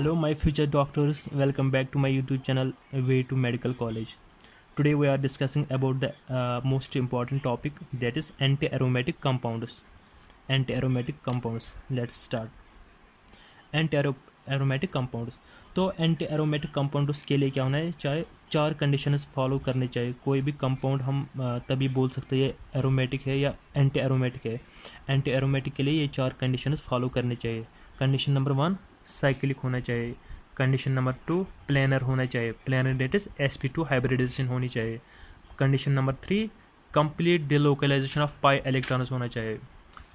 Hello, my future doctors. Welcome back to my YouTube channel, Way to Medical College. Today we are discussing about the most important topic, that is anti-aromatic compounds. Anti-aromatic compounds. Let's start. Aromatic compounds. तो anti aromatic compounds के लिए क्या होना है, चाहे 4 conditions follow करने चाहिए। कोई भी कंपाउंड हम तभी बोल सकते हैं ये एरोमेटिक है या एंटी एरोमेटिक है। एंटी एरोमेटिक के लिए ये 4 कंडीशंस फॉलो करने चाहिए। कंडीशन नंबर 1 साइक्लिक होना चाहिए। कंडीशन नंबर 2 प्लेनर होना चाहिए। Planar date is sp2 hybridisation होनी चाहिए। Condition number 3 complete delocalisation of pi electrons होना चाहिए।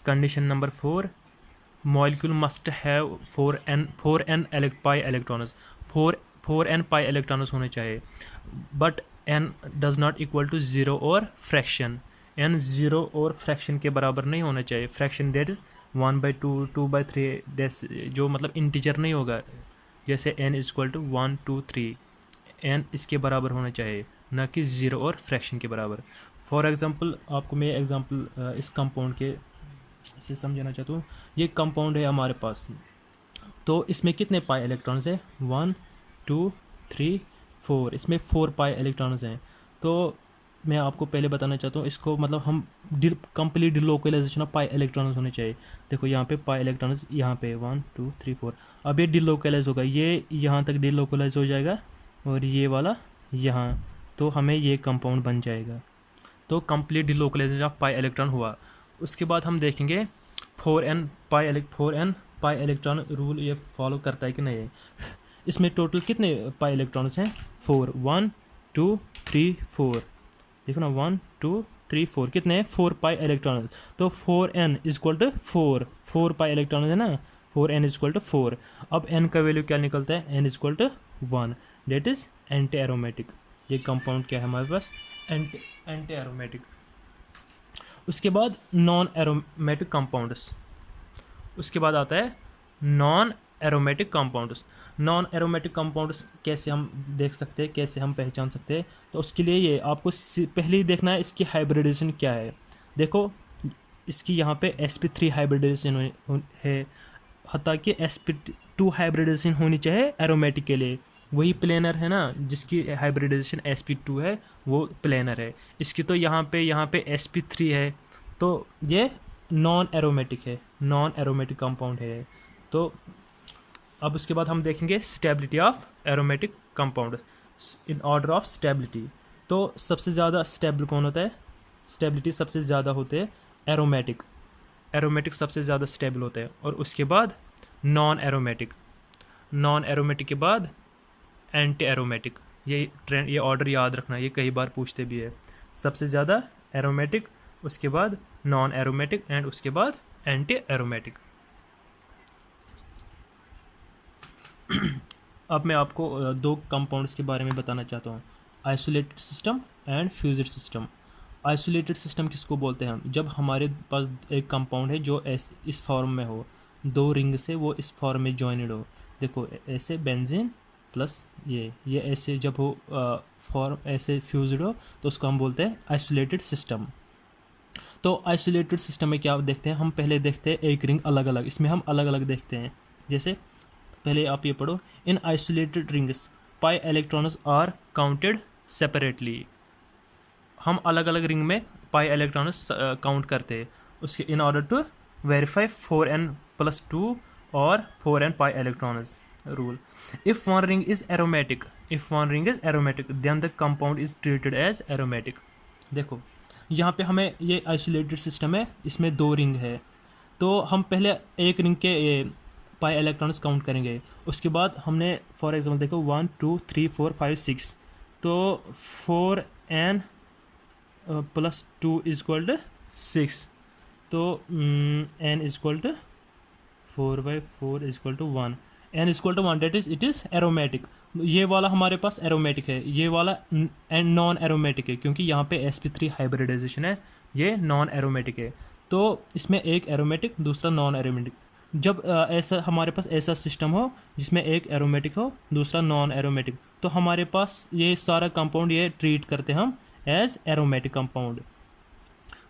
Condition number 4 molecule must have 4n pi electrons, 4n pi electrons होने चाहिए, but n does not equal to 0 और fraction, n 0 और fraction के बराबर नहीं होना चाहिए। fraction that is 1/2 2/3 जो मतलब इंटीजर नहीं होगा, जैसे n is equal to 1 2 3, n इसके बराबर होना चाहिए, ना कि 0 और fraction के बराबर। फॉर एग्जांपल आपको मैं एग्जांपल इस कंपाउंड के से समझाना चाहता हूँ। ये कंपाउंड है हमारे पास, तो इसमें कितने पाई इलेक्ट्रॉन्स हैं, 1 2 3 4, इसमें 4 पाई इलेक्ट्रॉन्स हैं। तो मैं आपको पहले बताना चाहता हूँ इसको, मतलब हम complete delocalisation of pi electrons होने चाहिए। देखो यहाँ पे पाई इलेक्ट्रॉन्स यहाँ पे 1 2 3 4, अब ये डिलोकलाइज होगा, ये यहाँ तक डिलोकलाइज हो जाएगा और ये वाला यहाँ, तो हमें ये कंपाउंड बन जाएगा। तो complete delocalisation of pi electron हुआ। उसके बाद हम देखेंगे 4n पाई इलेक्ट्रॉन रूल ये फॉलो करता है कि नहीं। इसमें टोटल कितने पाई इलेक्ट्रॉन्स हैं, 4 1 2 3 4, देखो ना 1 2 3 4, कितने हैं 4 पाई इलेक्ट्रॉन। तो 4n is equal to 4 pi electron है ना, 4n इज इक्वल टू 4। अब n का वैल्यू क्या निकलता है, n is equal to 1, that is anti aromatic. ये कंपाउंड क्या है हमारे पास, एंटी एरोमेटिक। उसके बाद नॉन एरोमेटिक कंपाउंड्स, उसके बाद आता है non aromatic compounds. Non aromatic compounds कैसे हम देख सकते हैं, कैसे हम पहचान सकते हैं, तो उसके लिए ये आपको पहले ही देखना है इसकी हाइब्रिडाइजेशन क्या है। देखो इसकी यहाँ पे sp3 हाइब्रिडाइजेशन है, हत्ता कि sp2 हाइब्रिडाइजेशन होनी चाहिए एरोमेटिक के लिए। वही प्लेनर है ना जिसकी हाइब्रिडाइजेशन sp2 है, वो प्लेनर है। इसकी तो यहाँ पे sp3 है, तो ये नॉन एरोमेटिक है, नॉन एरोमेटिक कंपाउंड है। तो अब उसके बाद हम देखेंगे stability of aromatic compound in order of stability. तो सबसे ज़्यादा स्टेबल कौन होता है, स्टेबिलिटी सबसे ज़्यादा होते हैं एरोमेटिक, एरोमेटिक सबसे ज़्यादा स्टेबल होता है। और उसके बाद नॉन एरोमेटिक, नॉन एरोमेटिक के बाद एंटी एरोमेटिक। ये ऑर्डर याद रखना, ये कई बार पूछते भी है। सबसे ज़्यादा एरोमेटिक, उसके बाद नॉन एरोमेटिक एंड उसके बाद एंटी एरोमेटिक। अब मैं आपको 2 कंपाउंड्स के बारे में बताना चाहता हूँ, isolated system and fused system. Isolated system किसको बोलते हैं हम, जब हमारे पास एक कंपाउंड है जो इस फॉर्म में हो, 2 रिंग से वो इस फॉर्म में जॉइनड हो। देखो ऐसे बेंजीन प्लस ये ऐसे जब हो फॉर्म ऐसे फ्यूज्ड हो, तो उसको हम बोलते हैं आइसोलेटेड सिस्टम। तो आइसोलेटेड सिस्टम में क्या देखते हैं हम, पहले देखते हैं एक रिंग अलग अलग, इसमें हम अलग अलग देखते हैं। जैसे पहले आप ये पढ़ो, in isolated rings pi electrons are counted separately. हम अलग अलग रिंग में पाई इलेक्ट्रॉन्स काउंट करते हैं उसके, in order to verify 4n+2 और 4n pi electrons rule. If one ring is aromatic, then the compound is treated as aromatic. देखो यहाँ पे हमें ये आइसोलेटेड सिस्टम है, इसमें 2 रिंग है, तो हम पहले एक रिंग के पाई इलेक्ट्रॉन्स काउंट करेंगे। उसके बाद हमने फॉर एग्जाम्पल देखो 1 2 3 4 5 6, तो 4n+2 इज इक्वल टू 6, तो n is equal to 4/4 is equal to 1, n is equal to 1, that is it is aromatic. ये वाला हमारे पास एरोमेटिक है, ये वाला नॉन एरोमेटिक है, क्योंकि यहाँ पे sp3 हाइब्रिडाइजेशन है, ये नॉन एरोमेटिक है। तो इसमें एक एरोमेटिक दूसरा नॉन एरोमेटिक। जब ऐसा हमारे पास ऐसा सिस्टम हो जिसमें एक एरोमेटिक हो दूसरा नॉन एरोमेटिक, तो हमारे पास ये सारा कंपाउंड ये ट्रीट करते हैं हम एज एरोमेटिक कंपाउंड।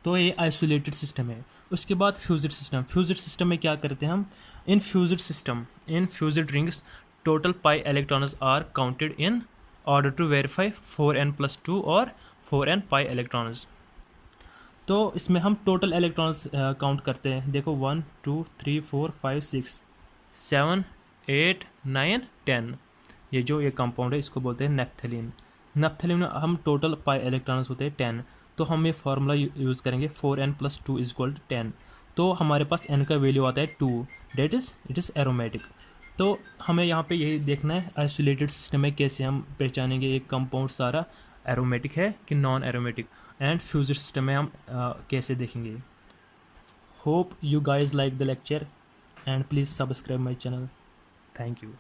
तो ये आइसोलेटेड सिस्टम है। उसके बाद फ्यूज्ड सिस्टम। फ्यूज्ड सिस्टम में क्या करते हैं हम, in fused system, in fused rings total pi electrons are counted in order to verify 4n+2 और 4n pi electrons। तो इसमें हम टोटल इलेक्ट्रॉन्स काउंट करते हैं। देखो 1 2 3 4 5 6 7 8 9 10, ये जो ये कंपाउंड है इसको बोलते हैं नेप्थेलीन। नेप्थेलीन में हम टोटल पाई इलेक्ट्रॉन्स होते हैं 10, तो हम ये फार्मूला यूज़ करेंगे 4n+2 = 10। तो हमारे पास n का वैल्यू आता है 2, that is it is aromatic. तो हमें यहाँ पे यही देखना है आइसोलेटेड सिस्टम में कैसे हम पहचानेंगे एक कंपाउंड सारा एरोमेटिक है कि non aromatic, and fusion system में हम कैसे देखेंगे। Hope you guys like the lecture and please subscribe my channel. Thank you.